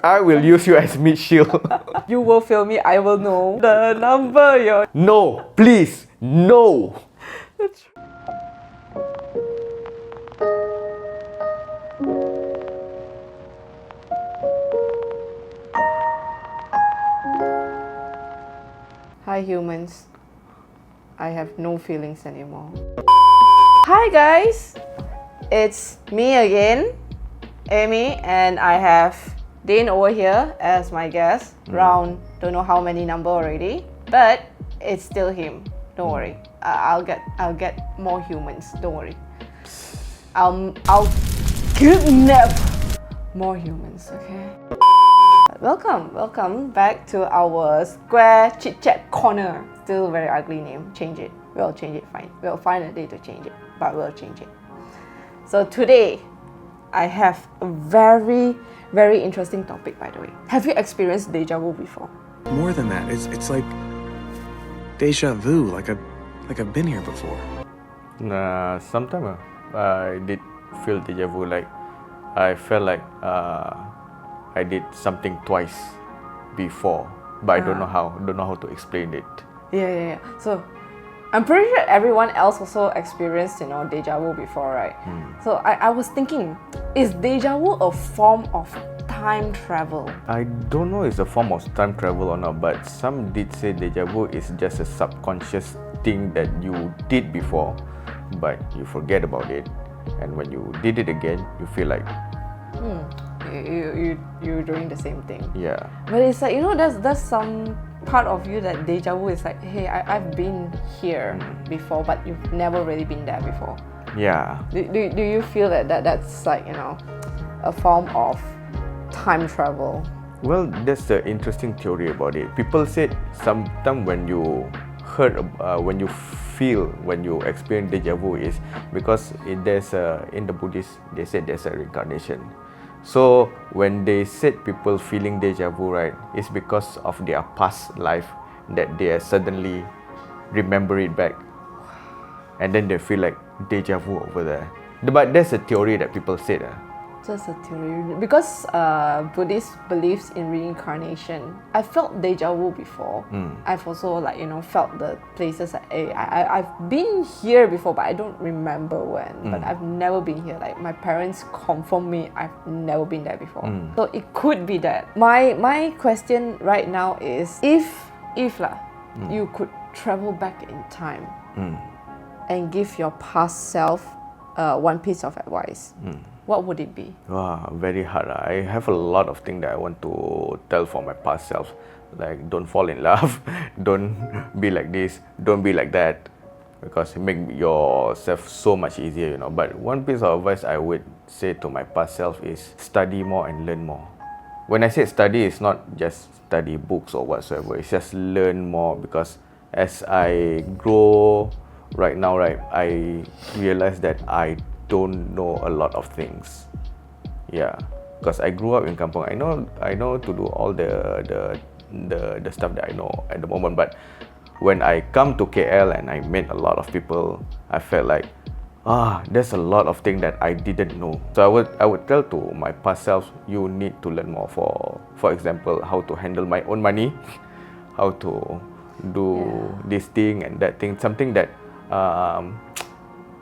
I will use you as mid shield. You will fail me, I will know the number you're... No, please, no. Hi humans, I have no feelings anymore. Hi guys, it's me again, Amy, and I have Dane over here as my guest. Round, don't know how many number already, but it's still him. Don't worry, I'll get more humans. Don't worry, I'll kidnap more humans. Okay. Welcome back to our Square Chit Chat Corner. Still very ugly name. Change it. We'll change it. Fine. We'll find a day to change it, but we'll change it. So today, I have a very interesting topic. By the way, have you experienced deja vu before? More than that, it's like deja vu. Like I've been here before. Sometimes I did feel deja vu. Like I felt like I did something twice before, but I don't know how to explain it. Yeah. So I'm pretty sure everyone else also experienced, deja vu before, right? So I was thinking, is deja vu a form of time travel? I don't know if it's a form of time travel or not, but some did say deja vu is just a subconscious thing that you did before, but you forget about it, and when you did it again, you feel like you're doing the same thing. Yeah. But it's like, there's some part of you that deja vu is like, hey, I've been here before, but you've never really been there before. Yeah. Do you feel that's like, a form of time travel? Well, that's the interesting theory about it. People said sometimes when you when you experience deja vu is because in the Buddhist, they said there's a reincarnation. So when they said people feeling deja vu, right, it's because of their past life that they suddenly remember it back, and then they feel like deja vu over there. But that's a theory that people said. Just a theory. Because Buddhist believes in reincarnation. I felt deja vu before. I've also felt the places that I've been here before, but I don't remember when. But I've never been here. Like my parents confirm me, I've never been there before. So it could be that. My question right now is, if you could travel back in time and give your past self one piece of advice, what would it be? Wow, very hard. I have a lot of things that I want to tell for my past self. Like, don't fall in love, don't be like this, don't be like that, because it makes yourself so much easier, But one piece of advice I would say to my past self is study more and learn more. When I say study, it's not just study books or whatsoever. It's just learn more, because as I grow right now, right, I realize that I don't know a lot of things. Yeah, because I grew up in kampung. I know to do all the stuff that I know at the moment. But when I come to KL and I met a lot of people, I felt like there's a lot of things that I didn't know. So I would tell to my past self, you need to learn more. For example, how to handle my own money, how to do this thing and that thing, something that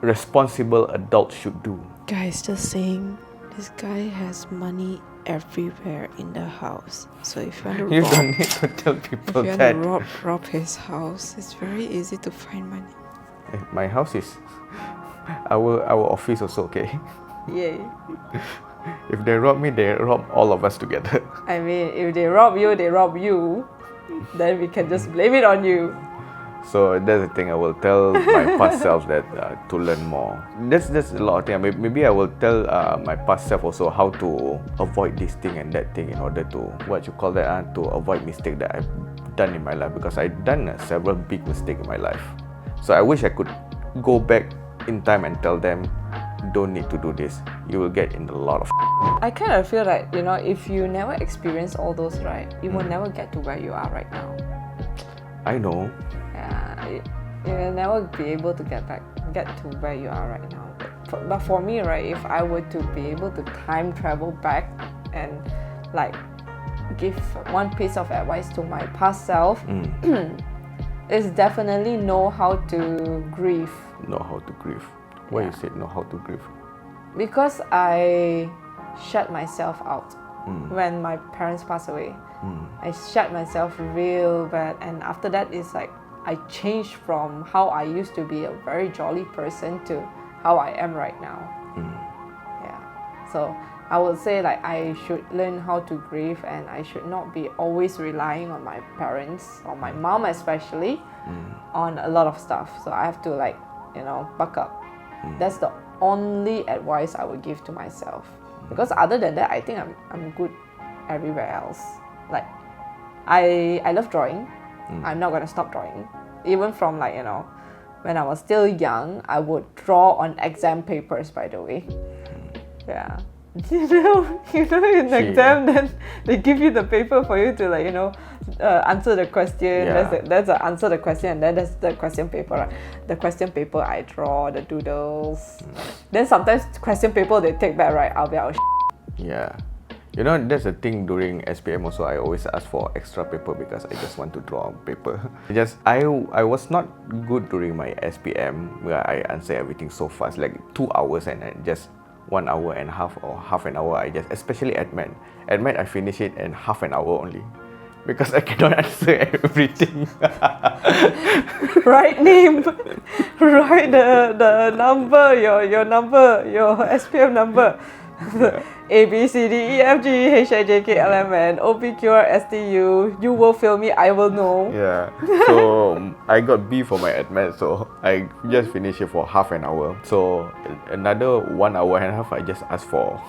responsible adults should do. Guys, just saying, this guy has money everywhere in the house. So if you want to don't need to tell people if you that. want to rob his house, it's very easy to find money. My house is our office also, okay? Yay. If they rob me, they rob all of us together. I mean, if they rob you, then we can just blame it on you. So that's the thing I will tell my past self, that to learn more. That's a lot of things. Maybe I will tell my past self also how to avoid this thing and that thing in order to to avoid mistake that I've done in my life, because I've done several big mistakes in my life. So I wish I could go back in time and tell them, don't need to do this. You will get in a lot of. I kind of feel like if you never experience all those, right, you will never get to where you are right now. I know. You will never be able to get to where you are right now. But for me, right, if I were to be able to time travel back and like give one piece of advice to my past self, is definitely know how to grieve. Know how to grieve. Why you said know how to grieve? Because I shut myself out when my parents passed away. I shut myself real bad, and after that it's like I changed from how I used to be a very jolly person to how I am right now. Yeah. So I would say like I should learn how to grieve, and I should not be always relying on my parents or my mom especially on a lot of stuff. So I have to like, buck up. That's the only advice I would give to myself. Because other than that, I think I'm good everywhere else. Like I love drawing. I'm not gonna stop drawing. Even from like, when I was still young, I would draw on exam papers, by the way. Yeah. In exam, then they give you the paper for you to like, answer the question. Yeah. That's the answer the question, and then that's the question paper. Right? The question paper I draw, the doodles. Then sometimes question paper they take back, right? I'll be out. Yeah. That's the thing during SPM also. I always ask for extra paper because I just want to draw on paper. I was not good during my SPM where I answer everything so fast, like 2 hours, and then just 1 hour and a half or half an hour. Especially admin. Admin, I finish it in half an hour only because I cannot answer everything. Write name, write the number, your number, your SPM number. A, B, C, D, E, F, G, H, I, J, K, L, M, N, O, P, Q, R, S, T, U. You will fail me, I will know. Yeah. So I got B for my admin, so I just finished it for half an hour. So another 1 hour and a half, I just asked for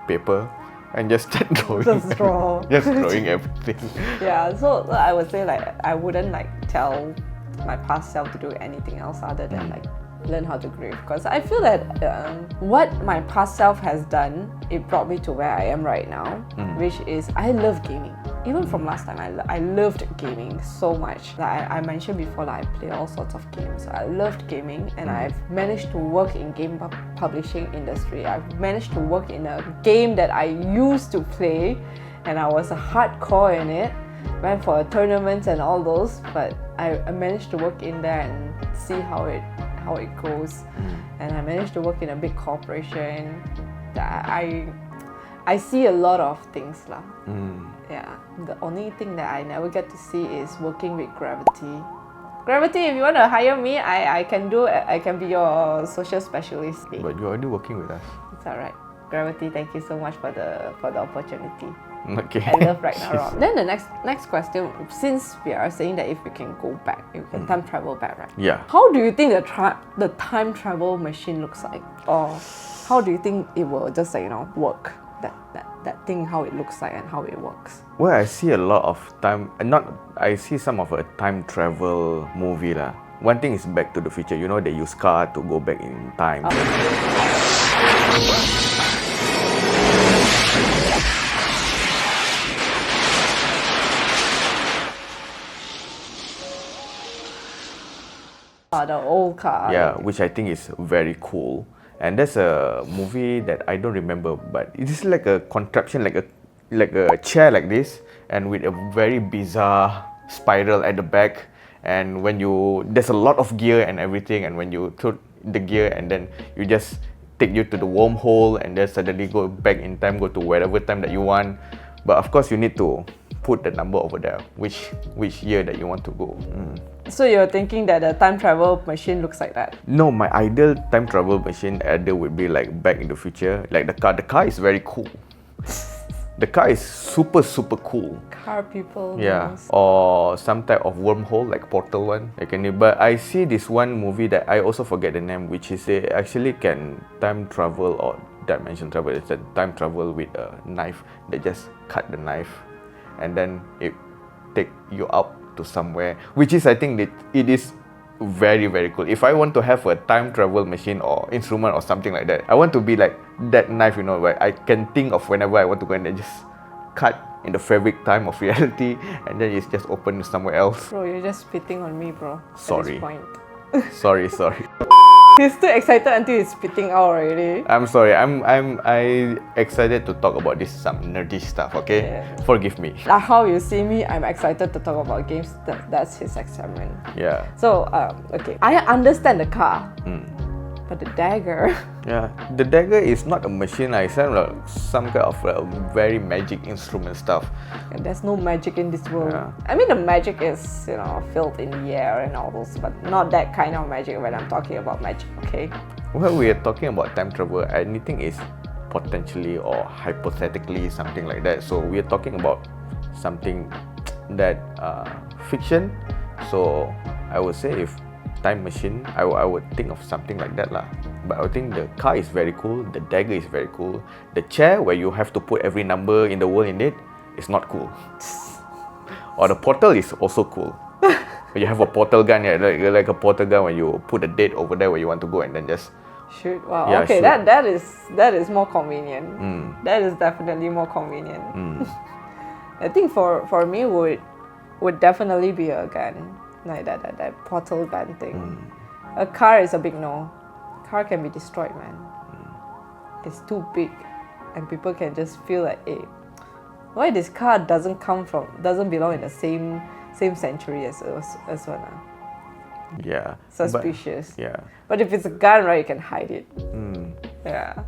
paper and just start drawing. Just draw. Just drawing everything. Yeah, so I would say like I wouldn't like tell my past self to do anything else other than like learn how to grieve, because I feel that what my past self has done, it brought me to where I am right now, which is I love gaming. Even from last time, I loved gaming so much. Like I mentioned before, like I play all sorts of games. I loved gaming, and I've managed to work in game publishing industry. I've managed to work in a game that I used to play, and I was a hardcore in it. Went for tournaments and all those, but I managed to work in there and see how it goes. And I managed to work in a big corporation. That I see a lot of things lah. Yeah. The only thing that I never get to see is working with Gravity. Gravity, if you want to hire me, I can be your social specialist. But you're already working with us. It's alright. Gravity, thank you so much for the opportunity. Okay. I love Ragnarok. Then the next question, since we are saying that if we can go back, you can time travel back, right? Yeah. How do you think the time travel machine looks like? Or how do you think it will just like, work? That thing, how it looks like and how it works? Well, I see a lot of I see some of a time travel movie lah. One thing is Back to the Future. They use car to go back in time. The old car. Yeah, which I think is very cool. And that's a movie that I don't remember, but it is like a contraption, like a chair like this, and with a very bizarre spiral at the back. And there's a lot of gear and everything, and when you put the gear, and then you just take you to the wormhole, and then suddenly go back in time, go to whatever time that you want. But of course, you need to put the number over there, which year that you want to go. So you're thinking that the time travel machine looks like that? No, my ideal time travel machine either would be like Back in the Future, like the car. The car is very cool. The car is super cool. Car people. Yeah, knows. or some type of wormhole like Portal one. But I see this one movie that I also forget the name, which is they actually can time travel or dimension travel. It's a time travel with a knife. They just cut the knife, and then it take you up to somewhere, which is, I think that it is very cool. If I want to have a time travel machine or instrument or something like that, I want to be like that knife, where I can think of whenever I want to go and then just cut in the fabric time of reality, and then it's just open to somewhere else. Bro, you're just spitting on me, bro. Sorry. At this point. Sorry. He's too excited until he's spitting out already. I'm sorry. I excited to talk about this some nerdy stuff. Okay, Yeah. forgive me. Like how you see me, I'm excited to talk about games. That's his excitement. Yeah. So, okay. I understand the car, but the dagger. Yeah. The dagger is not a machine. It's like some kind of very magic instrument stuff. There's no magic in this world. Yeah. I mean, the magic is, filled in the air and all those, but not that kind of magic when I'm talking about magic, okay? Well, we are talking about time travel. Anything is potentially or hypothetically something like that. So we are talking about something that fiction. So I would say if time machine, I would think of something like that lah. But I think the car is very cool. The dagger is very cool. The chair where you have to put every number in the world in it is not cool. Or the portal is also cool. You have a portal gun, yeah, like a portal gun when you put a date over there where you want to go and then just Shoot. Wow. Yeah, okay, shoot. that is more convenient. That is definitely more convenient. I think for me would definitely be a gun, like that portal gun thing. A car is a big no. Car can be destroyed, man. It's too big, and people can just feel like, hey, why this car doesn't belong in the same century as one. yeah. Suspicious. Yeah. But if it's a gun, right, you can hide it. Yeah.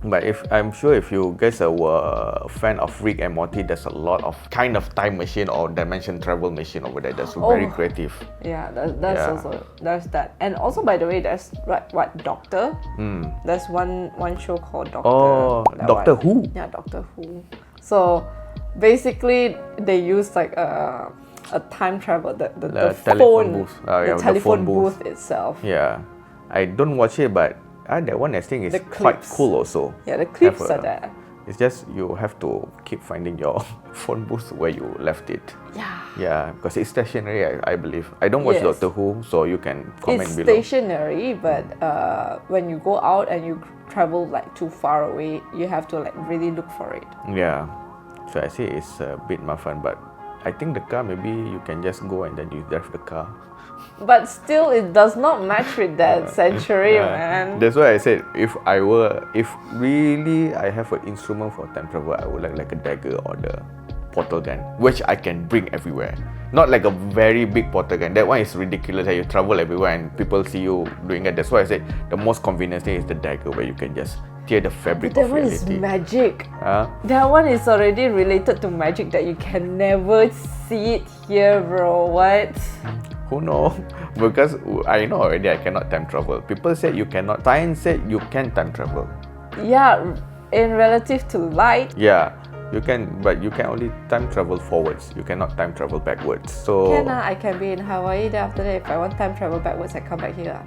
But I'm sure if you guys were a fan of Rick and Morty, there's a lot of kind of time machine or dimension travel machine over there. That's very creative. Yeah, that's Yeah. also there's that, and also by the way, there's what Doctor. There's one show called Doctor. Oh, that Doctor one. Who? Yeah, Doctor Who. So basically, they use like a time travel the telephone phone, booth. the telephone booth itself. Yeah, I don't watch it, but that one I think is The quite clips. cool also. Yeah, the clips Have are there. It's just you have to keep finding your phone booth where you left it. Yeah. Yeah, because it's stationary, I believe. I don't watch Yes. Doctor Who, so you can comment It's below. stationary, but when you go out and you travel like too far away, you have to like really look for it. Yeah, so I say it's a bit mafan, but I think the car maybe you can just go and then you drive the car. But still, it does not match with that century, man. That's why I said if really I have an instrument for time travel, I would like a dagger or the portal gun, which I can bring everywhere. Not like a very big portal gun. That one is ridiculous. You travel everywhere and people see you doing it. That's why I said the most convenient thing is the dagger, where you can just tear the fabric That of one is reality. magic. Huh? That one is already related to magic that you can never see it here, bro. What? Who know? Because I know already I cannot time travel. People said you cannot. Science said you can time travel. Yeah, in relative to light. Yeah, you can, but you can only time travel forwards. You cannot time travel backwards. So I can be in Hawaii. Then after that, if I want time travel backwards, I come back here.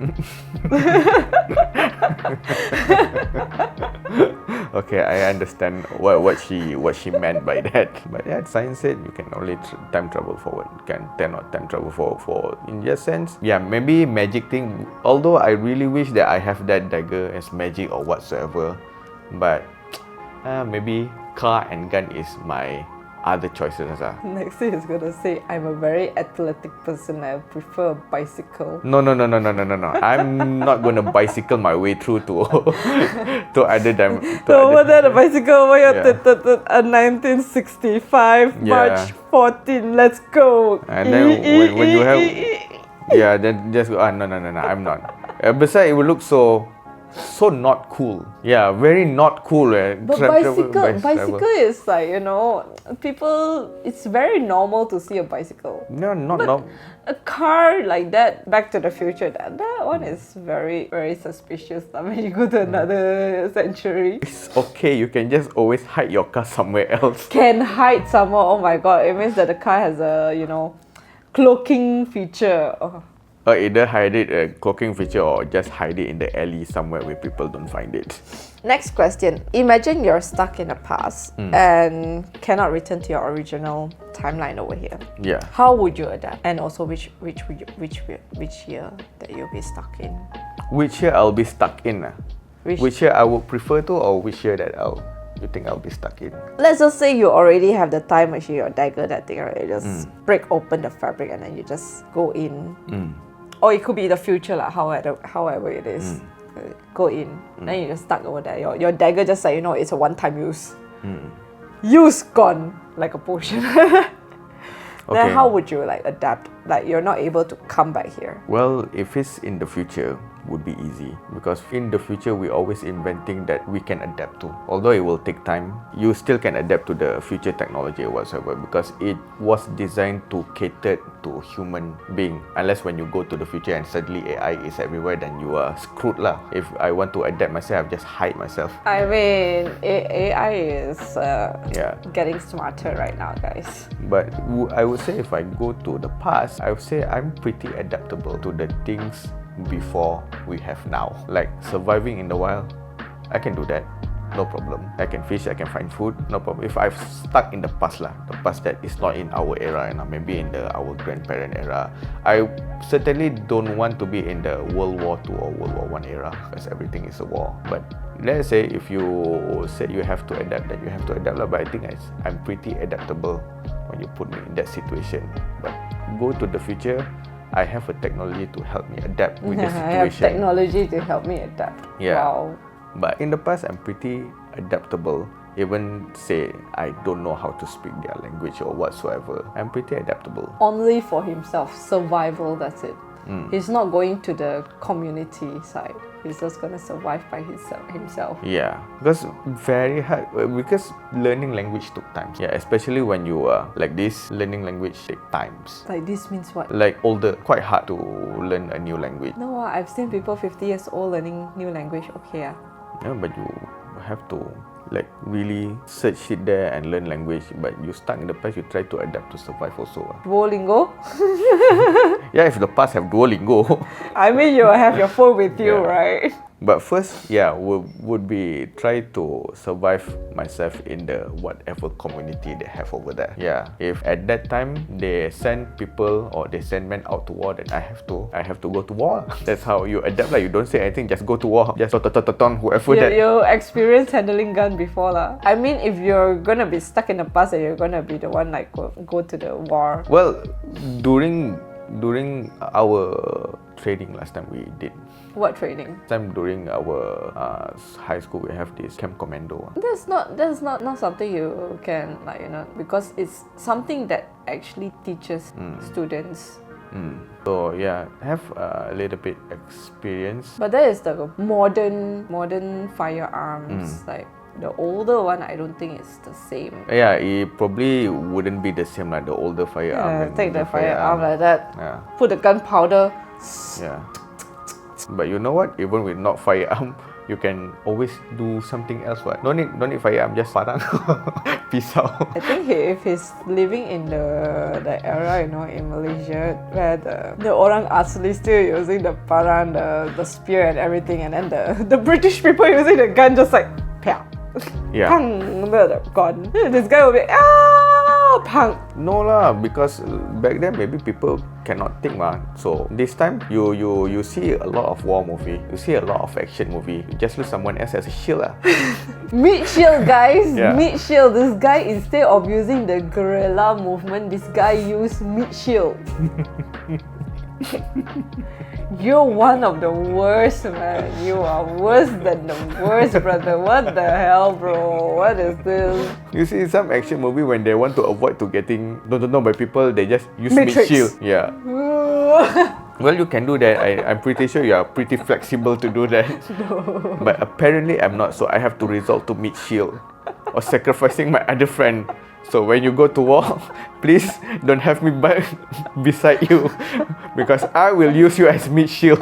okay, I understand what she meant by that. But yeah, science said you can only time travel forward. You cannot time travel for in your sense. Yeah, maybe magic thing. Although I really wish that I have that dagger as magic or whatsoever, but maybe car and gun is my other choices. Next thing is gonna say I'm a very athletic person. I prefer a bicycle. No. I'm not gonna bicycle my way through to other them. Over there, the bicycle over here, Yeah. 1965, Yeah. March 14. Let's go. And then when you have, yeah, then just go. No. I'm not. Besides, it will look so not cool. Yeah, very not cool. But bicycle is like, people, it's very normal to see a bicycle. No, not But no. a car like that, Back to the Future, that one is very, very suspicious. I mean, you go to another century. It's okay. You can just always hide your car somewhere else. Can hide somewhere. Oh my god, it means that the car has a, cloaking feature. Oh. Or either hide it a cloaking feature or just hide it in the alley somewhere where people don't find it. Next question. Imagine you're stuck in the past and cannot return to your original timeline over here. Yeah. How would you adapt? And also which year that you'll be stuck in? Which year I'll be stuck in? Which year I would prefer to, or which year that you think I'll be stuck in? Let's just say you already have the time machine or dagger, that thing, right? You just break open the fabric and then you just go in. Or it could be the future, like however it is. Go in, then you just stuck over there. Your dagger just like, it's a one-time use. Use, gone, like a potion. Then how would you like adapt? Like you're not able to come back here. Well, if it's in the future, would be easy, because in the future we're always inventing that we can adapt to. Although it will take time, you still can adapt to the future technology or whatsoever, because it was designed to cater to human being. Unless when you go to the future and suddenly AI is everywhere, then you are screwed lah. If I want to adapt myself, I just hide myself. I mean, AI is getting smarter right now, guys. But I would say if I go to the past, I would say I'm pretty adaptable to the things before we have now. Like surviving in the wild, I can do that, no problem. I can fish, I can find food, no problem. If I've stuck in the past the past that is not in our era, and maybe in our grandparent era, I certainly don't want to be in the World War II or World War I era, because everything is a war. But let's say if you say you have to adapt, then you have to adapt. But I think I'm pretty adaptable when you put me in that situation. But go to the future, I have a technology to help me adapt with the situation. I have technology to help me adapt. Yeah. Wow. But in the past, I'm pretty adaptable. Even say I don't know how to speak their language or whatsoever, I'm pretty adaptable. Only for himself, survival, that's it. He's not going to the community side. He's just gonna survive by himself. Yeah, because very hard. Because learning language took time. Yeah, especially when you are like this, learning language take times. Like this means what? Like older, quite hard to learn a new language. No, I've seen people 50 years old learning new language. Okay, Yeah, but you have to like really search it there and learn language. But you stuck in the past, you try to adapt to survive also. Duolingo. Yeah, if the past have Duolingo. I mean, you have your phone with you, right? But first, would be try to survive myself in the whatever community they have over there. Yeah, if at that time they send people or they send men out to war, then I have to go to war. That's how you adapt. Like you don't say anything, just go to war. Just whoever that. You experienced handling gun before lah. I mean, if you're gonna be stuck in the past, and you're gonna be the one like go to the war. Well, during our training last time we did. What training? Time during our high school we have this camp commando. That's not something you can because it's something that actually teaches students. So yeah, have a little bit experience. But that is the modern firearms. Like the older one, I don't think it's the same. Yeah, it probably wouldn't be the same like the older firearm. Take the firearm like that. Yeah. Put the gunpowder. Yeah. But you know what? Even with not firearm, you can always do something else. What? No need firearm, just parang. Peace out. I think if he's living in the era, in Malaysia, where the orang asli still using the parang, the spear and everything, and then the British people using the gun, just like, pow. Yeah. Pang, the gun. This guy will be, pang. No lah, because back then maybe people cannot think lah. So this time you see a lot of war movie, you see a lot of action movie. You just use someone else as a shield lah. Meat shield, guys. Yeah. Meat shield. This guy, instead of using the guerrilla movement, this guy used meat shield. You're one of the worst, man. You are worse than the worst, brother. What the hell, bro? What is this? You see some action movie when they want to avoid to getting don't by people, they just use meat shield. Yeah. Well, you can do that. I'm pretty sure you are pretty flexible to do that. No. But apparently I'm not, so I have to resort to meat shield or sacrificing my other friend. So when you go to war, please don't have me beside you, because I will use you as meat shield.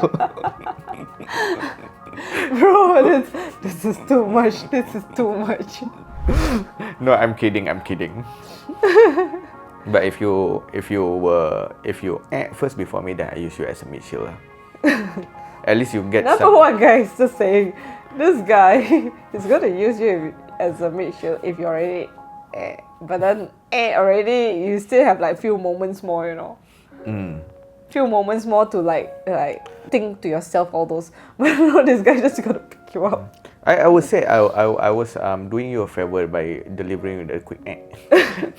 Bro, this is too much. This is too much. No, I'm kidding. But if you first before me, then I use you as a meat shield. At least you get Number one, guys, just saying, this guy is gonna use you as a meat shield if you already. But then already you still have like few moments more, few moments more to like think to yourself all those. But no, this guy just gonna pick you up. I would say I was doing you a favor by delivering a quick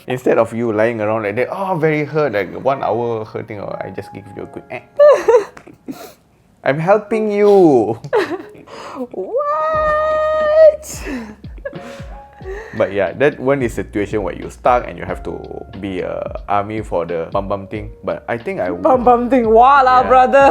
instead of you lying around like that. Oh, very hurt, like 1 hour hurting. Or I just give you a quick I'm helping you. What? But yeah, that one is situation where you stuck and you have to be a army for the bum thing. But I think I Bum thing, war lah, Yeah. brother.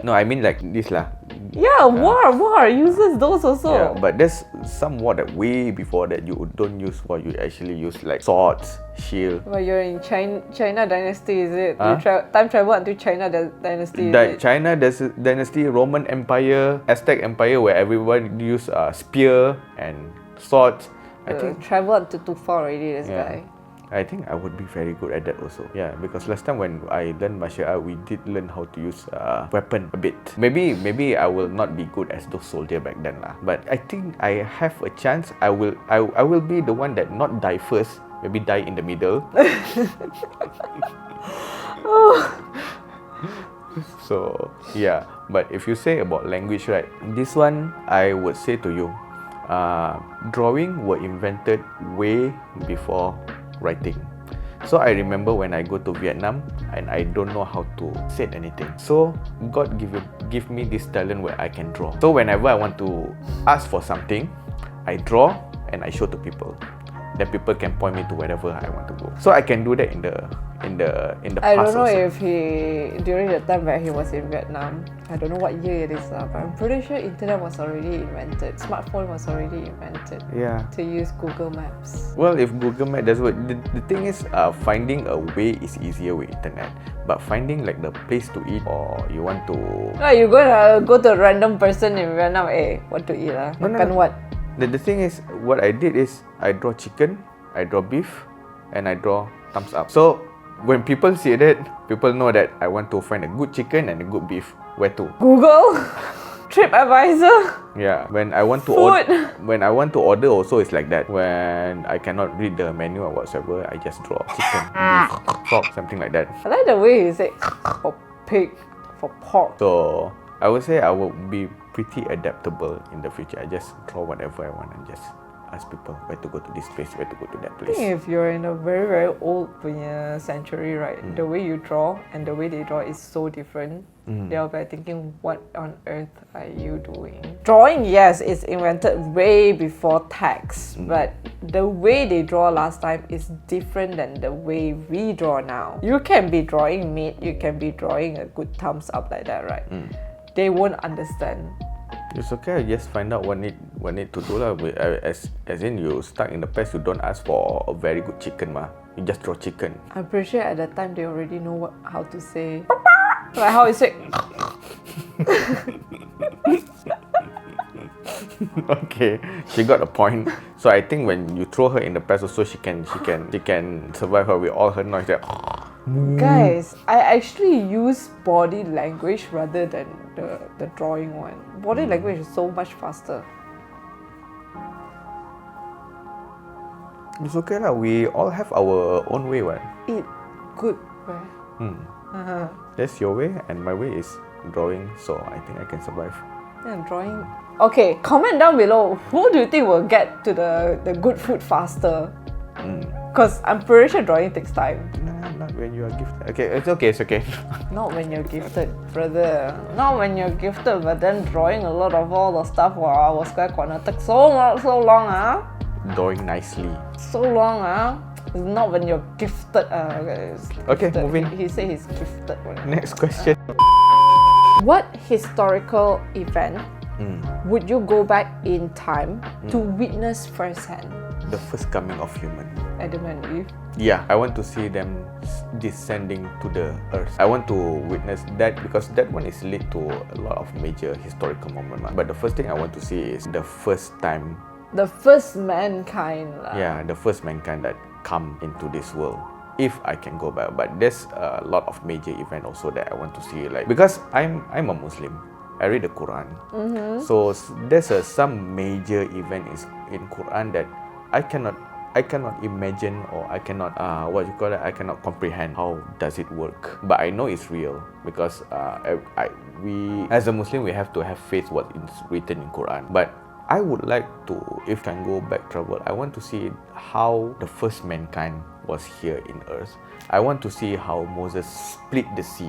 No, I mean like this lah. Yeah, war uses those also. Yeah, but there's some war that way before that you don't use war. You actually use like swords, shield. Well, you're in China dynasty, is it? Huh? You time travel until China dynasty, is it? China dynasty, Roman Empire, Aztec Empire, where everyone use spear and swords. I think travel until too far already, this Yeah. guy. I think I would be very good at that also. Yeah, because last time when I learned martial art, we did learn how to use weapon a bit. Maybe I will not be good as those soldier back then lah. But I think I have a chance. I will be the one that not die first. Maybe die in the middle. So yeah, but if you say about language, right? This one I would say to you, drawing were invented way before writing. So I remember when I go to Vietnam and I don't know how to say anything. So God give me this talent where I can draw. So whenever I want to ask for something, I draw and I show to people. Then people can point me to wherever I want to go. So I can do that in the I past don't know also. if during the time where he was in Vietnam, I don't know what year it is, but I'm pretty sure internet was already invented. Smartphone was already invented. Yeah. To use Google Maps. Well, if Google Maps does what, the thing is, finding a way is easier with internet. But finding like the place to eat or you want to... Like you're gonna go to a random person in Vietnam, what to eat lah? No, no, Makan no. what? The thing is, what I did is, I draw chicken, I draw beef, and I draw thumbs up. So, when people see that, people know that I want to find a good chicken and a good beef. Where to? Google? TripAdvisor? Yeah, when I want to when I want to order also it's like that. When I cannot read the menu or whatsoever, I just draw chicken, beef, pork, something like that. I like the way he said for pig, for pork. So I would say I would be pretty adaptable in the future. I just draw whatever I want and just ask people where to go to this place, where to go to that I place. think if you're in a very, very old century, right, the way you draw and the way they draw is so different. They'll be thinking, what on earth are you doing? Drawing, yes, is invented way before text, but the way they draw last time is different than the way we draw now. You can be drawing meat, you can be drawing a good thumbs up like that, right? They won't understand. It's okay. I just find out what need to do lah. As in you stuck in the past, you don't ask for a very good chicken mah. You just draw chicken. I'm pretty sure at that time they already know how to say. Like how you say. Okay, she got a point. So I think when you throw her in the past, also she can survive her with all her noise. That Guys, I actually use body language rather than the drawing one. Body language is so much faster. it's okay lah. We all have our own way, what? Eat good, right? That's your way, and my way is drawing. So I think I can survive. Yeah, drawing. Okay, comment down below. Who do you think will get to the good food faster? Because I'm pretty sure drawing takes time. Nah, not when you are gifted. Okay, it's okay. It's okay. Not when you're gifted, brother. Not when you're gifted, but then drawing a lot of all the stuff while I was Square Corner took so long, Drawing nicely. So long, It's not when you're gifted. Okay, Gifted. moving. He said he's gifted. Next question. What historical event would you go back in time to witness firsthand? The first coming of human. Adam and Eve. Yeah, I want to see them descending to the earth. I want to witness that because that one is linked to a lot of major historical moments. But the first thing I want to see is the first time. The first mankind. Yeah, the first mankind that come into this world. If I can go back, but there's a lot of major event also that I want to see. Like because I'm a Muslim, I read the Quran. So there's some major event is in Quran that I cannot imagine or I cannot I cannot comprehend how does it work. But I know it's real because we as a Muslim we have to have faith what is written in Quran. But I would like to, if can go back travel, I want to see how the first mankind was here in earth. I want to see how Moses split the sea.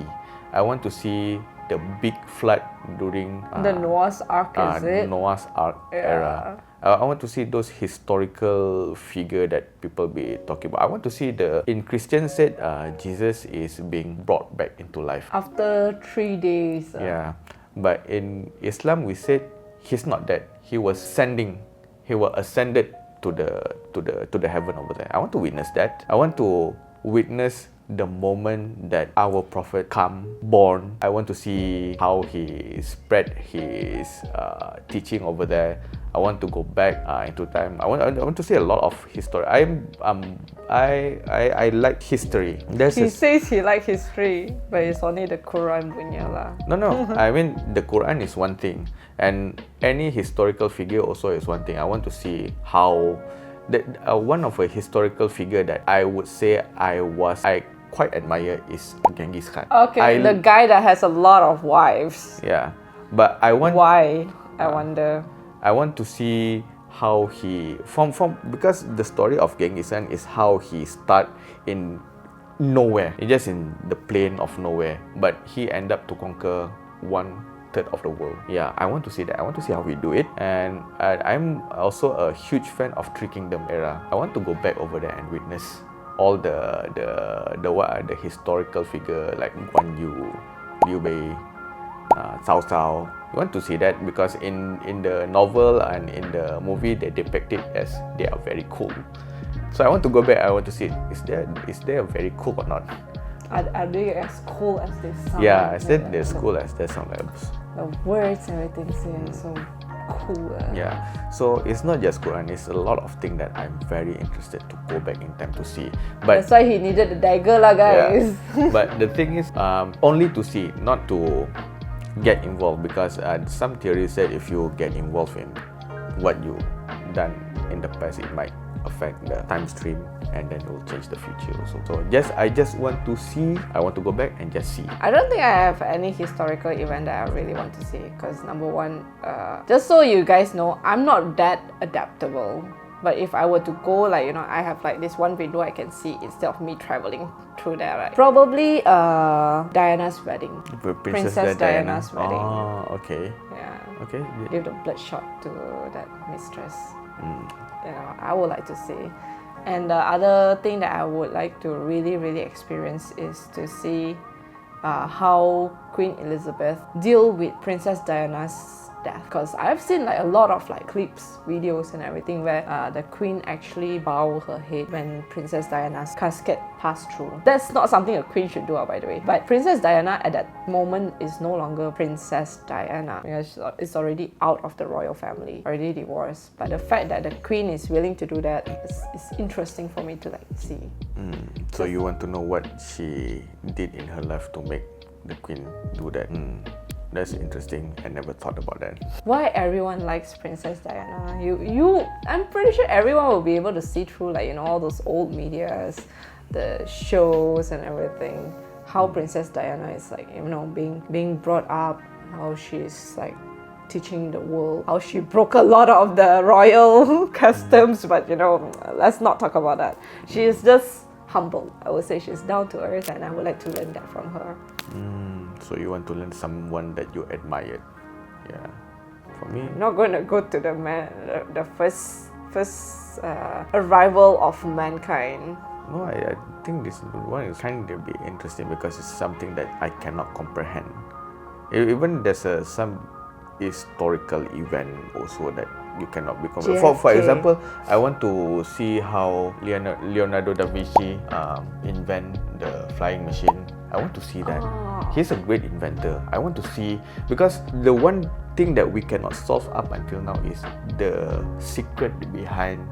I want to see the big flood during The Noah's Ark, is it? Noah's Ark era. I want to see those historical figure that people be talking about. I want to see in Christian said Jesus is being brought back into life. After 3 days. Yeah, but in Islam we said he's not dead. He was ascended to the heaven over there. I want to witness that. I want to witness the moment that our prophet born. I want to see how he spread his teaching over there. I want to go back into time. I want to see a lot of history. I like history. He says he like history, but it's only the Quran punya lah. No. I mean the Quran is one thing, and any historical figure also is one thing. I want to see how one of a historical figure that I would say I quite admire is Genghis Khan. Okay, the guy that has a lot of wives. Yeah, but I want. Why? I wonder. I want to see how he because the story of Genghis Khan is how he start in nowhere. He's just in the plain of nowhere, but he end up to conquer 1/3 of the world. Yeah, I want to see that. I want to see how we do it, and I'm also a huge fan of Three Kingdom era. I want to go back over there and witness all the historical figure like Guan Yu, Liu Bei, Cao Cao. You want to see that because in the novel and in the movie they depict it as they are very cool. So I want to go back. I want to see is they very cool or not? Are they as cool as they sound? Yeah, is that as cool as they sound? The words, everything is so cool. Yeah, so it's not just Quran. It's a lot of things that I'm very interested to go back in time to see. But that's why he needed the dagger, lah, guys. Yeah. But the thing is, only to see, not to get involved, because some theories said if you get involved in what you done in the past, it might affect the time stream and then it will change the future also. So I just want to see. I want to go back and just see. I don't think I have any historical event that I really want to see because number one, just so you guys know, I'm not that adaptable. But if I were to go, like, I have like this one window I can see instead of me traveling through there, right? Probably Diana's wedding. Princess Diana's wedding. Oh, okay. Yeah. Okay. Give the bloodshot to that mistress. I would like to see. And the other thing that I would like to really, really experience is to see how Queen Elizabeth deal with Princess Diana's death, because I've seen like a lot of like clips, videos and everything where the Queen actually bow her head when Princess Diana's casket passed through. That's not something a Queen should do, by the way. But Princess Diana at that moment is no longer Princess Diana because it's already out of the royal family, already divorced. But the fact that the Queen is willing to do that is interesting for me to like see. So you want to know what she did in her life to make the Queen do that? That's interesting. I never thought about that. Why everyone likes Princess Diana? I'm pretty sure everyone will be able to see through like all those old medias, the shows and everything. How Princess Diana is like being brought up, how she's like teaching the world, how she broke a lot of the royal customs. But let's not talk about that. She is just humble. I would say she's down to earth, and I would like to learn that from her. So you want to learn someone that you admired? Yeah. For me, I'm not going to go to the first arrival of mankind. No, I think this one is kind of be interesting because it's something that I cannot comprehend. Even there's some historical event also that you cannot be comprehended. For example, I want to see how Leonardo da Vinci invent the flying machine. I want to see that. He's a great inventor. I want to see, because the one thing that we cannot solve up until now is the secret behind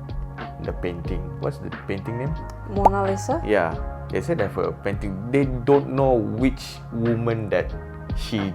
the painting. What's the painting name? Mona Lisa? Yeah, they said that for a painting, they don't know which woman that he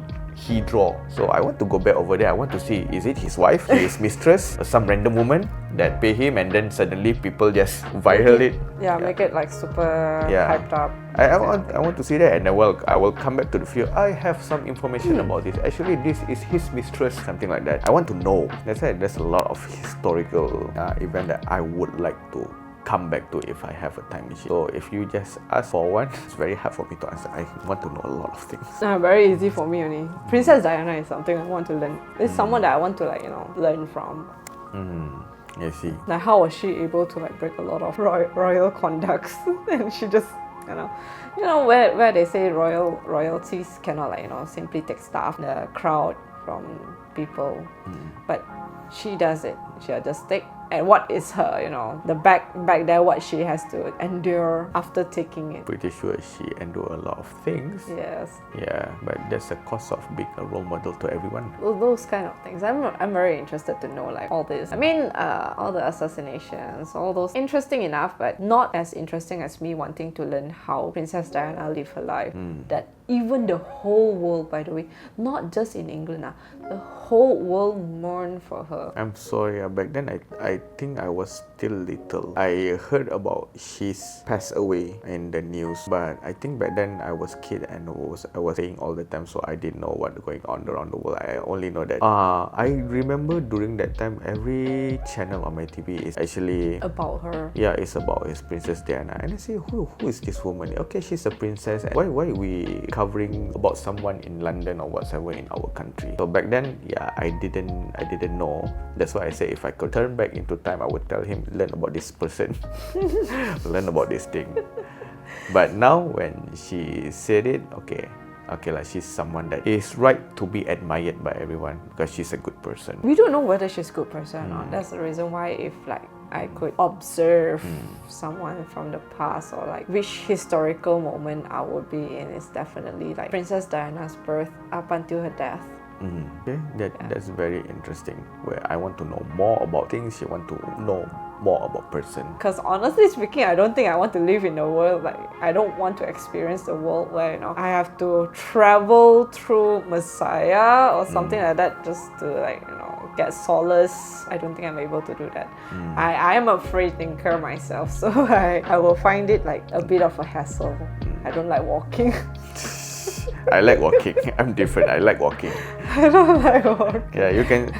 draw. So I want to go back over there. I want to see, is it his wife, his mistress, or some random woman that pay him, and then suddenly people just viral it. Yeah, make it like super hyped up. I want to see that, and I will come back to the field. I have some information about this. Actually, this is his mistress, something like that. I want to know. That's why there's a lot of historical event that I would like to come back to if I have a time machine. So if you just ask for one, it's very hard for me to answer. I want to know a lot of things. Very easy for me only. Princess Diana is something I want to learn. It's someone that I want to learn from. I see. Like how was she able to break a lot of royal conducts and she just where they say royalties cannot simply take stuff, the crowd from people, but she does it. She'll just take. And what is her, the back there, what she has to endure after taking it. Pretty sure she endure a lot of things. Yes. Yeah, but that's the cost of being a role model to everyone. Those kind of things. I'm very interested to know all this. I mean, all the assassinations, all those, interesting enough, but not as interesting as me wanting to learn how Princess Diana lived her life. That even the whole world, by the way, not just in England, the whole world mourned for her. I'm sorry, back then I think I was still little. I heard about she's passed away in the news, but I think back then I was kid and I was staying all the time, so I didn't know what's going on around the world. I only know that I remember during that time every channel on my TV is actually about her. Yeah, it's about Princess Diana, and I say who is this woman? Okay, she's a princess. And why are we covering about someone in London or whatsoever in our country? So back then, yeah, I didn't know. That's why I say if I could turn back into time, I would tell him, learn about this person, learn about this thing. But now when she said it, okay, she's someone that is right to be admired by everyone because she's a good person. We don't know whether she's a good person or not. That's the reason why if I could observe someone from the past or which historical moment I would be in, is definitely Princess Diana's birth up until her death. Okay, that's very interesting. Where I want to know more about things, you want to know more about person. Because honestly speaking, I don't think I want to live in a world I don't want to experience the world where I have to travel through Messiah or something like that just to get solace. I don't think I'm able to do that. I am a free thinker myself, so I will find it a bit of a hassle. I don't like walking. I like walking. I'm different. I like walking. I don't like walking. Yeah, you can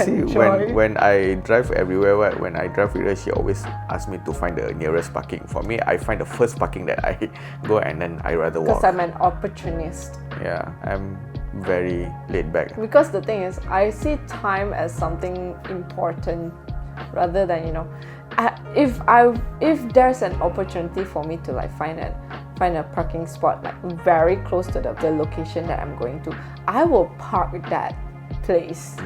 see when I drive everywhere. When I drive with her, she always asks me to find the nearest parking. For me, I find the first parking that I go, and then I rather walk. Because I'm an opportunist. Yeah, I'm very laid back. Because the thing is, I see time as something important rather than if there's an opportunity for me to find a parking spot very close to the location that I'm going to, I will park that place.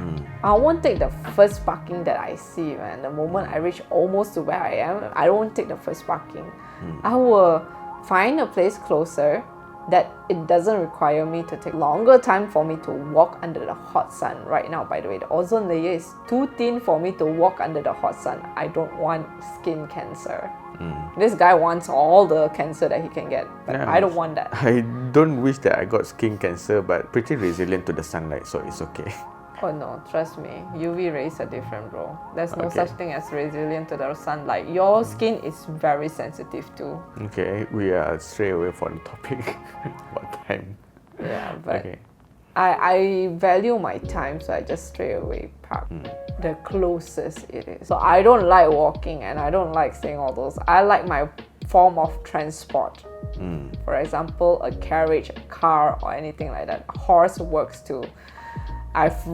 I won't take the first parking that I see, man. The moment I reach almost to where I am, I won't take the first parking. I will find a place closer that it doesn't require me to take longer time for me to walk under the hot sun. Right now, by the way, the ozone layer is too thin for me to walk under the hot sun. I don't want skin cancer. This guy wants all the cancer that he can get, but Yeah. I don't want that. I don't wish that I got skin cancer, but pretty resilient to the sunlight, so it's okay. Oh no, trust me, UV rays are different, bro. There's no Okay. such thing as resilient to the sunlight. Your skin is very sensitive too. Okay, we are straight away from the topic. What time? Yeah, but Okay. I value my time, so I just straight away park the closest it is. So I don't like walking and I don't like saying all those. I like my form of transport. For example, a carriage, a car, or anything like that. A horse works too. I've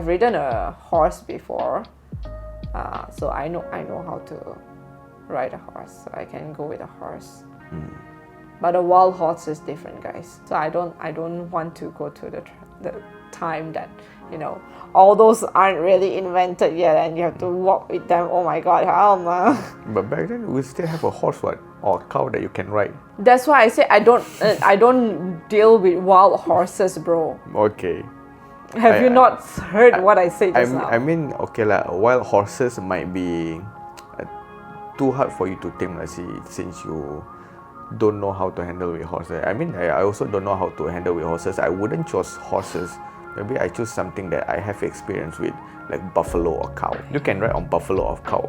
ridden a horse before, so I know how to ride a horse. So I can go with a horse. But a wild horse is different, guys. So I don't want to go to the time that all those aren't really invented yet, and you have to walk with them. Oh my God, how man? But back then we still have a horse, or a cow that you can ride. That's why I say I don't deal with wild horses, bro. Okay. Have you not heard what I said just now? I mean, okay lah. Wild horses might be too hard for you to tame, since you don't know how to handle with horses. I mean, I also don't know how to handle with horses. I wouldn't choose horses. Maybe I choose something that I have experience with, like buffalo or cow. You can ride on buffalo or cow,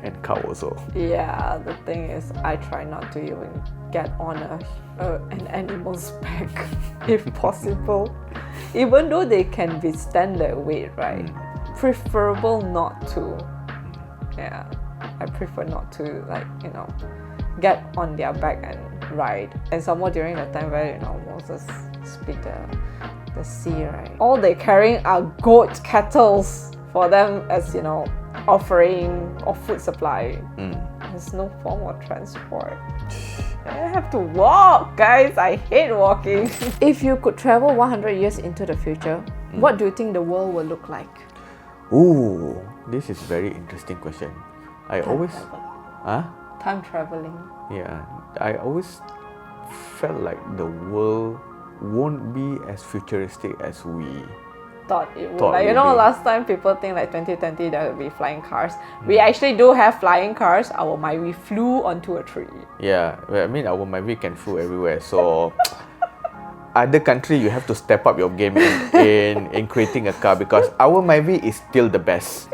and cow also. Yeah, the thing is, I try not to even get on an animal's back, if possible. Even though they can withstand their weight, right? Preferable not to. Yeah, I prefer not to get on their back and ride. And some more during the time where Moses split the sea, right? All they carrying are goat kettles for them as offering of food supply. There's no form of transport. I have to walk, guys. I hate walking. If you could travel 100 years into the future, what do you think the world will look like? Ooh, this is very interesting question. I always, Time traveling. yeah, I always felt like the world won't be as futuristic as we Thought it would. Thought Like it would be. last time people think like 2020 there will be flying cars. We actually do have flying cars. Our we flew onto a tree. Yeah, well, I mean our movie can flew everywhere. So other country you have to step up your game in creating a car because our movie is still the best.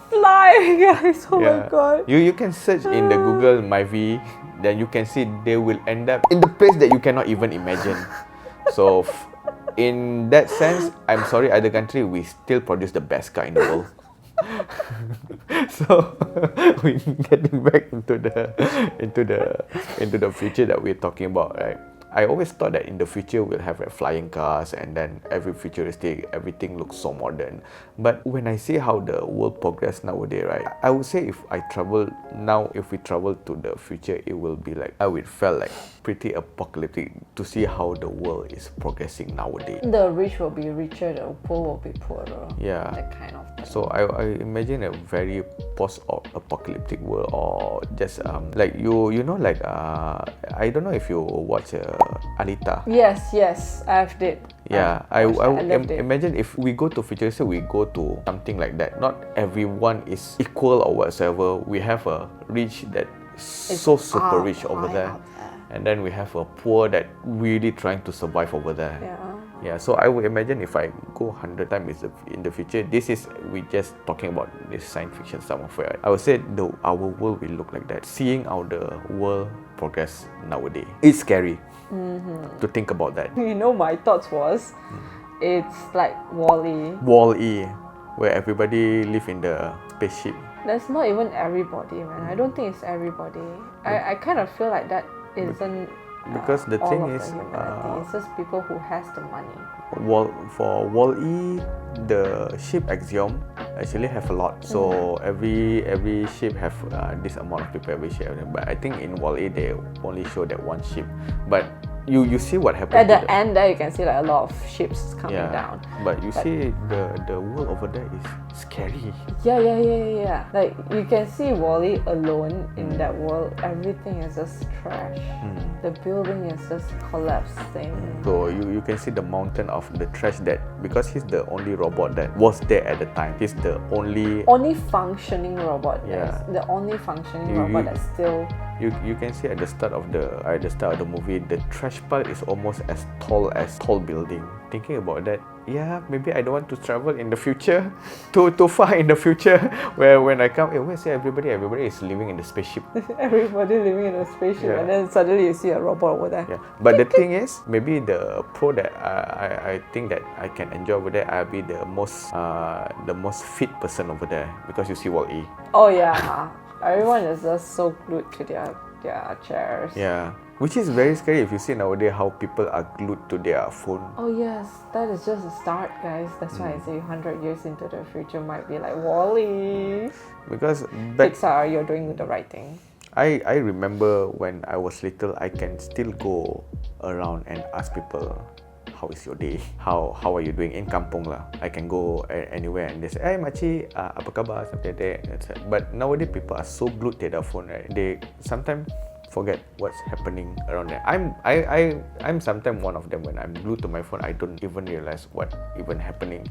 Fly, guys! Oh my Yeah. god! You can search in the Google movie, then you can see they will end up in the place that you cannot even imagine. So in that sense, I'm sorry, other country, we still produce the best car in the world. So we getting back into the future that we're talking about, right? I always thought that in the future we'll have flying cars and then every futuristic, everything looks so modern. But when I see how the world progress nowadays, right, I would say if we travel to the future, it will be like, I would feel like pretty apocalyptic to see how the world is progressing nowadays. The rich will be richer, the poor will be poorer. Yeah. That kind of thing. So I imagine a very post-apocalyptic world, or just like I don't know if you watch Alita. Yes, I've did. Yeah, I loved it. imagine if we go to futuristic, we go to something like that. Not everyone is equal or whatsoever. We have a rich that so super rich over there, and then we have a poor that really trying to survive over there. Yeah, so I would imagine if I go 100 times in the future, we just talking about this science fiction somewhere. I would say our world will look like that. Seeing how the world progress nowadays, it's scary to think about that. My thoughts was, it's like Wall-E. Wall-E, where everybody live in the spaceship. That's not even everybody, man. I don't think it's everybody. I kind of feel like that isn't because the all thing of is, the humanity. It's just people who has the money. For Wall-E, the ship Axiom actually have a lot. So every ship have this amount of people every ship. But I think in Wall-E they only show that one ship. But you see what happened At the end there, you can see like a lot of ships coming down. But you see the world over there is scary. Yeah. Like you can see Wall-E alone in that world. Everything is just trash. The building is just collapsing. So you can see the mountain of the trash that, because he's the only robot that was there at the time. He's the only functioning robot. Yeah. The only functioning robot that's still. You can see at the start of the movie, the trash pile is almost as tall as tall building. Thinking about that, yeah, maybe I don't want to travel in the future, too far in the future, where when I come, where's everybody? Everybody is living in the spaceship. Everybody living in a spaceship, Yeah. and then suddenly you see a robot over there. Yeah, but the thing is, maybe the pro that I think that I can enjoy over there, I'll be the most fit person over there, because you see Wall-E. Oh yeah, everyone is just so glued to their chairs. Yeah, which is very scary if you see nowadays how people are glued to their phone. Oh yes, that is just a start, guys. That's why I say 100 years into the future might be like Wall-E. Because back, Pixar, you're doing the right thing. I remember when I was little, I can still go around and ask people, how is your day? How are you doing in kampung lah? I can go anywhere and they say, hey makcik, apa khabar? Something like that. But nowadays people are so glued to their phone, right? They sometimes forget what's happening around there. I'm sometimes one of them. When I'm glued to my phone, I don't even realize what even happening.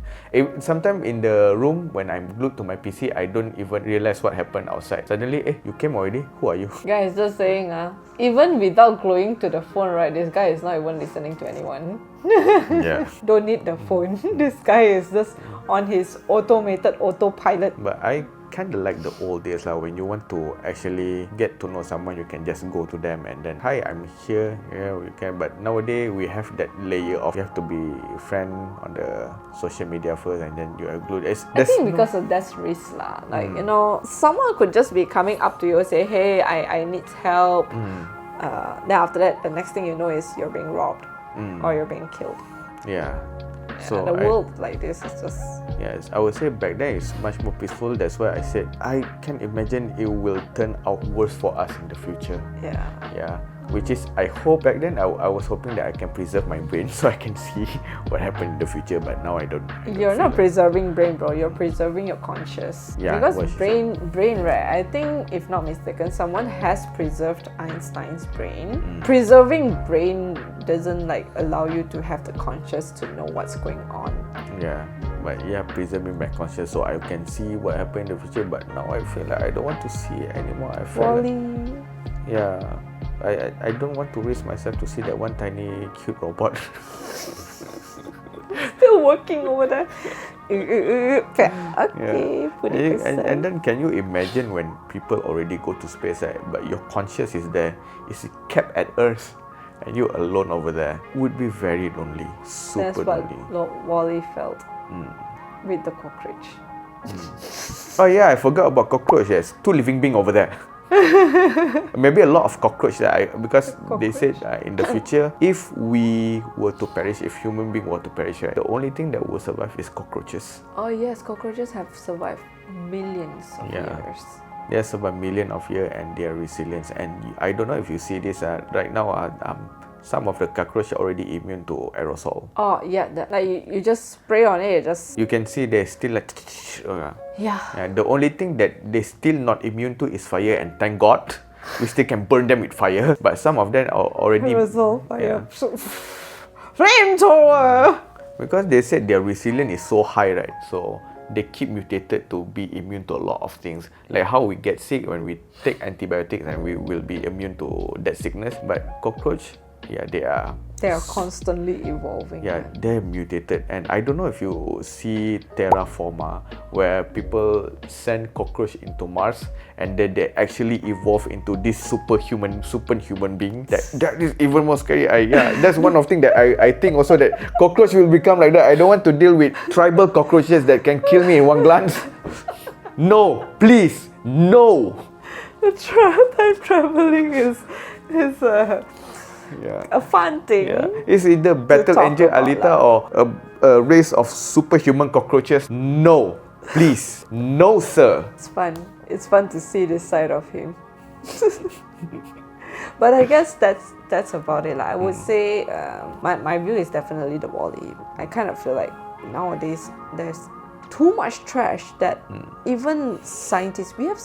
Sometimes in the room when I'm glued to my PC, I don't even realize what happened outside. Suddenly, you came already? Who are you? Guys, just saying, even without gluing to the phone, right, this guy is not even listening to anyone. Yeah. Don't need the phone. This guy is just on his automated autopilot. But I kind of like the old days when you want to actually get to know someone, you can just go to them and then, hi, I'm here, yeah, we can. But nowadays we have that layer of you have to be friend on the social media first and then you are glued. I think because of that's risk lah. Like you know, someone could just be coming up to you and say, hey, I need help. Then after that, the next thing you know is you're being robbed or you're being killed. Yeah. So the world like this is just... Yes, I would say back then it's much more peaceful. That's why I said I can imagine it will turn out worse for us in the future. Yeah. Yeah. Which is, I hope back then I was hoping that I can preserve my brain so I can see what happened in the future. But now I don't You're not preserving brain, bro. You're preserving your conscious. Yeah. Because brain, right? I think, if not mistaken, someone has preserved Einstein's brain. Preserving brain doesn't like allow you to have the conscious to know what's going on. Yeah. But yeah, preserving my conscious so I can see what happened in the future. But now I feel like I don't want to see it anymore. I feel like, yeah. I don't want to risk myself to see that one tiny cute robot. Still working over there. Okay, put it aside. And then can you imagine when people already go to space, but your conscious is there, is kept at Earth, and you alone over there? Would be very lonely, super lonely. That's what Wally felt with the cockroach. Oh yeah, I forgot about cockroach. Yes, 2 living beings over there. Maybe a lot of cockroach because they said in the future, if we were to perish, if human being were to perish, the only thing that will survive is cockroaches. Oh yes, cockroaches have survived millions of years. They survived millions of years and they are resilient. And I don't know if you see this right now. Some of the cockroaches are already immune to aerosol. Oh yeah, like you just spray on it, You can see they're still like. Yeah. The only thing that they still not immune to is fire, and thank God we still can burn them with fire. But some of them are already aerosol fire. Flamethrower. Because they said their resilience is so high, right? So they keep mutated to be immune to a lot of things. Like how we get sick when we take antibiotics and we will be immune to that sickness. But cockroach, yeah, they are constantly evolving. Yeah, they're mutated. And I don't know if you see terraforma, where people send cockroach into Mars and then they actually evolve into this superhuman being. That is even more scary. That's one of things that I think also, that cockroach will become like that. I don't want to deal with tribal cockroaches that can kill me in one glance. No, please, no. The time traveling is a fun thing. Yeah. Is it the battle angel Alita or a race of superhuman cockroaches? No, please, no, sir. It's fun. It's fun to see this side of him. But I guess that's about it. I would say my view is definitely the Wall-E. I kind of feel like nowadays there's too much trash that even scientists, we have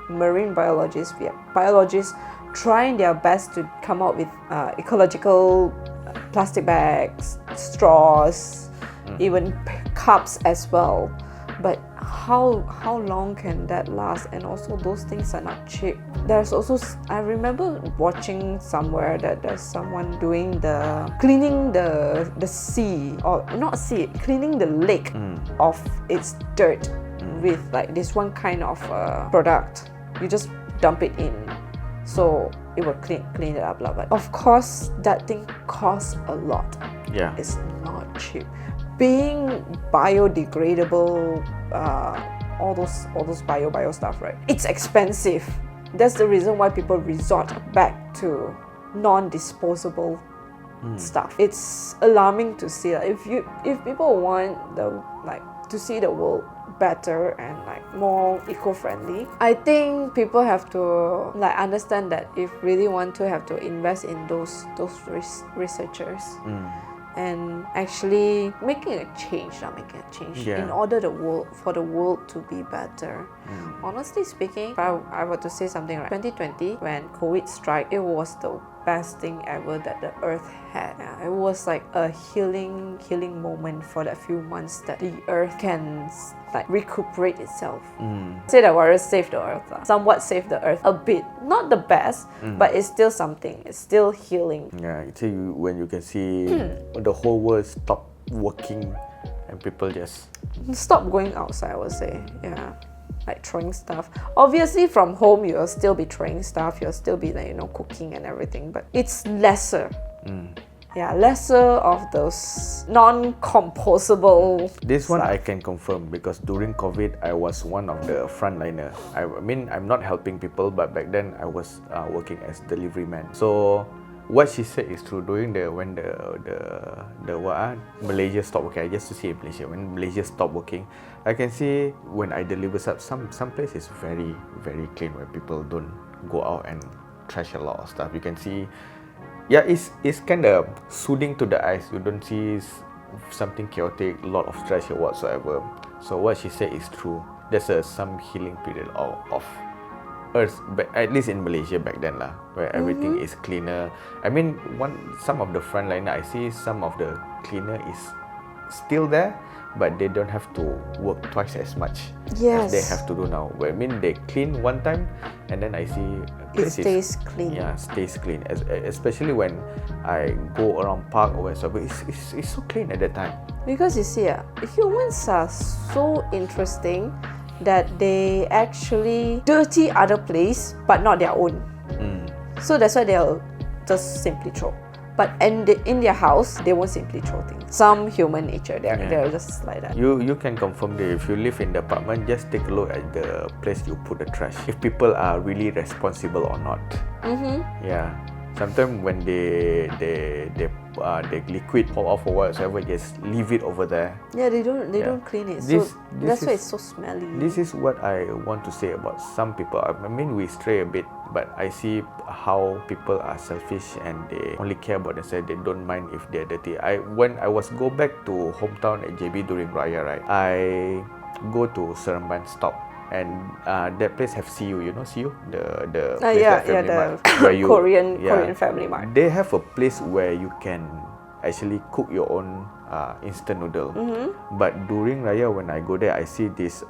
marine biologists, we have biologists trying their best to come up with ecological plastic bags, straws, even cups as well. But how long can that last? And also those things are not cheap. There's also, I remember watching somewhere that there's someone doing cleaning the sea, or not sea, cleaning the lake of its dirt with like this one kind of product. You just dump it in, so it will clean it up. But of course, that thing costs a lot. Yeah, it's not cheap. Being biodegradable, all those bio stuff, right? It's expensive. That's the reason why people resort back to non-disposable stuff. It's alarming to see that if people want to see the world better and more eco-friendly, I think people have to understand that if really want to, have to invest in those researchers. And actually making a change in order for the world to be better. Honestly speaking, if I were to say something, 2020, when COVID struck, it was the best thing ever that the earth had. It was like a healing moment for that few months that the earth can recuperate itself. Say the virus saved the earth, somewhat saved the earth a bit. Not the best, but it's still something. It's still healing. Yeah, when you can see the whole world stop working and people just stop going outside, I would say. Yeah. like throwing stuff. Obviously, from home you'll still be throwing stuff. You'll still be like cooking and everything, but it's lesser. Yeah, lesser of those non-composable. This one stuff. I can confirm because during COVID, I was one of the frontliner. I mean, I'm not helping people, but back then I was working as delivery man. So what she said is true. During when Malaysia stopped working, I just to say Malaysia, when Malaysia stopped working, I can see when I deliver some place is very very clean where people don't go out and trash a lot of stuff. You can see. Yeah, it's kind of soothing to the eyes. You don't see something chaotic, a lot of trash or whatsoever. So what she said is true. There's some healing period of Earth, but at least in Malaysia back then lah, where everything is cleaner. I mean, some of the frontliner I see some of the cleaner is still there, but they don't have to work twice as much as they have to do now. I mean, they clean one time, and then I see it stays clean. Yeah, stays clean. Especially when I go around park or whatever, it's so clean at that time. Because you see, humans are so interesting that they actually dirty other place, but not their own. So that's why they'll just simply throw. But in their house, they won't simply throw things. Some human nature, they're just like that. You can confirm that if you live in the apartment, just take a look at the place you put the trash. If people are really responsible or not. Yeah. Sometimes when they liquid pop off or whatever, just leave it over there. Yeah, they don't clean it. So that's why it's so smelly. This is what I want to say about some people. I mean, we stray a bit, but I see how people are selfish and they only care about themselves. They don't mind if they're dirty. When I was go back to hometown at JB during Raya, right? I go to Seremban stop. And that place have CU, you know CU, the place like Family Mart, where you, Korean Family Mart. They have a place where you can actually cook your own instant noodle. But during Raya, when I go there, I see this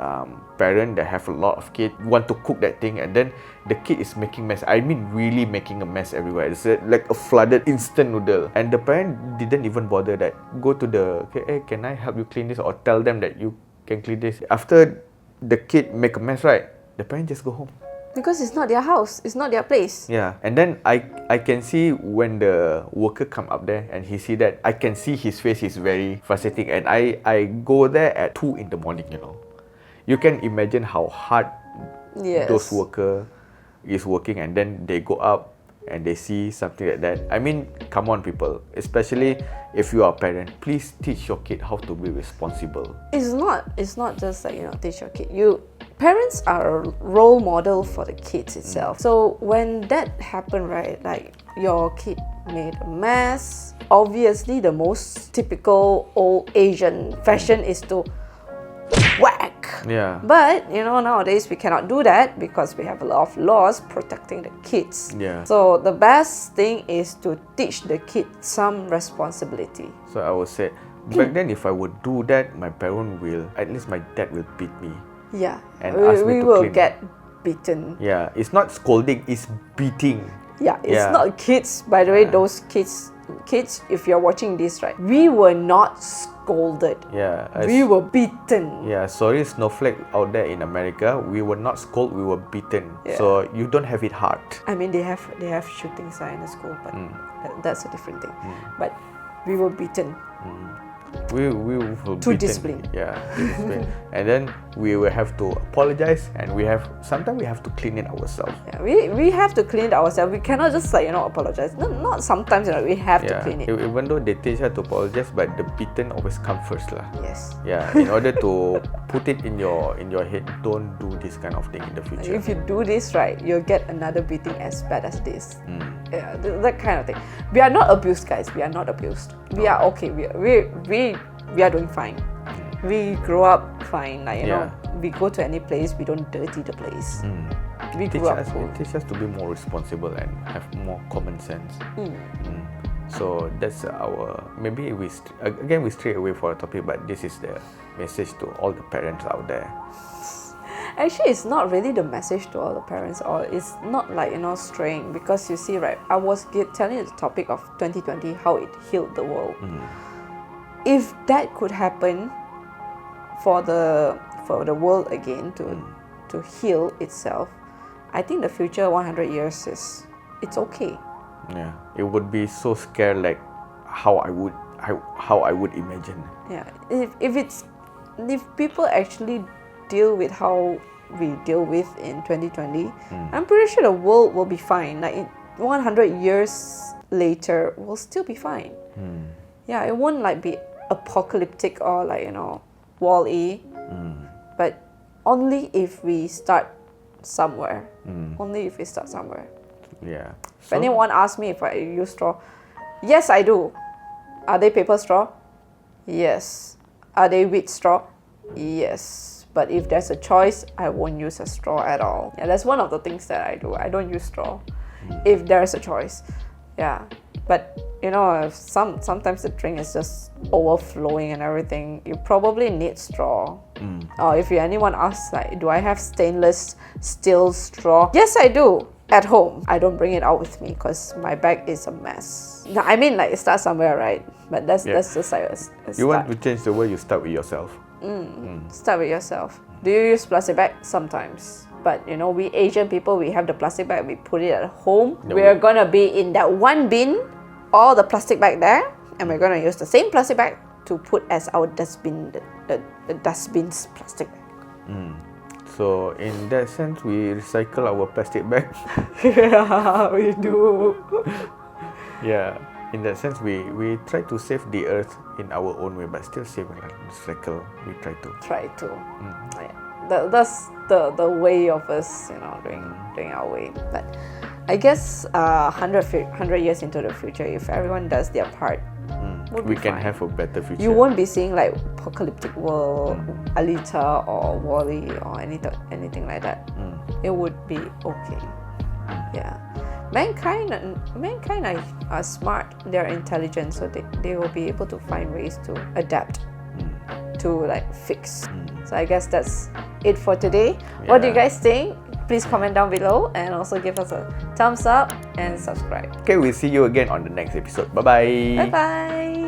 parent that have a lot of kids want to cook that thing, and then the kid is making mess. I mean, really making a mess everywhere. It's like a flooded instant noodle, and the parent didn't even bother that. Go to hey, can I help you clean this, or tell them that you can clean this. After the kid make a mess, right? The parent just go home. Because it's not their house, it's not their place. Yeah, and then I can see when the worker come up there and he see that, I can see his face is very frustrating, and I go there at 2 in the morning, you know. You can imagine how hard those worker is working, and then they go up and they see something like that. I mean, come on people, especially if you are a parent, please teach your kid how to be responsible. It's not just like, teach your kid. Parents are a role model for the kids itself. So when that happened, right, like your kid made a mess, obviously the most typical old Asian fashion is to whack. Yeah. But nowadays we cannot do that because we have a lot of laws protecting the kids. Yeah. So the best thing is to teach the kid some responsibility. So I would say, back then if I would do that, my parent will, at least my dad will beat me. Yeah. And ask me we to will clean. get beaten. Yeah, it's not scolding, it's beating. Yeah, it's not kids. By the way, those kids, if you're watching this, right, we were not scolded. Yeah. We were beaten. Yeah, sorry snowflake out there in America, we were not scolded, we were beaten. Yeah. So you don't have it hard. I mean, they have shooting star in the school, but that's a different thing. But we were beaten. We were To beaten. discipline. Yeah, to discipline. And then we will have to apologize, and sometimes we have to clean it ourselves. Yeah, we have to clean it ourselves. We cannot just apologize. Not sometimes, we have to clean it. Even though they teach her to apologize, but the beaten always come first lah. Yes. Yeah, in order to put it in your head, don't do this kind of thing in the future. If you do this, right, you'll get another beating as bad as this. Yeah, that kind of thing. We are not abused, guys. We are not abused. We are okay. We are doing fine. We grow up fine. We go to any place, we don't dirty the place. We grew up cool. Teach us to be more responsible and have more common sense. So that's maybe we stray away for a topic, but this is the message to all the parents out there. Actually, it's not really the message to all the parents, or it's not like straying, because you see, right, I was telling you the topic of 2020, how it healed the world. If that could happen for the world again to to heal itself, I think the future 100 years it's okay. Yeah, it would be so scared like how I would imagine. Yeah, if people actually deal with how we deal with in 2020, I'm pretty sure the world will be fine. Like in 100 years later, we'll still be fine. Yeah, it won't like be apocalyptic or like, you know, Wall-E, but only if we start somewhere. Only if we start somewhere. Yeah. If anyone asks me if I use straw, yes, I do. Are they paper straw? Yes. Are they wheat straw? Yes. But if there's a choice, I won't use a straw at all. Yeah, that's one of the things that I do. I don't use straw if there's a choice. Yeah. But you know, if sometimes the drink is just overflowing and everything, you probably need straw. Or if anyone asks, like, do I have stainless steel straw? Yes, I do. At home, I don't bring it out with me because my bag is a mess. No, I mean, like, it starts somewhere, right? But that's just like a You want start. to change the world, you start with yourself. Start with yourself. Do you use plastic bag? Sometimes. But you know, we Asian people, we have the plastic bag, we put it at home. No, We're gonna be in that one bin, all the plastic bag there, and we're gonna use the same plastic bag to put as our dustbin, the dustbin's plastic bag. So in that sense, we recycle our plastic bag. Yeah, we do. Yeah. In that sense, we try to save the earth in our own way, but still save and recycle. We try to. Try to. Yeah. That's the way of us, you know, doing our way. But I guess 100 years into the future, if everyone does their part, we be can fine. have a better future. You won't be seeing like apocalyptic world, Alita or Wall-E or anything like that. It would be okay. Yeah. Mankind are smart, they're intelligent, so they will be able to find ways to adapt, to like fix. So I guess that's it for today. What do you guys think? Please comment down below and also give us a thumbs up and subscribe. Okay, we'll see you again on the next episode. Bye bye. Bye bye.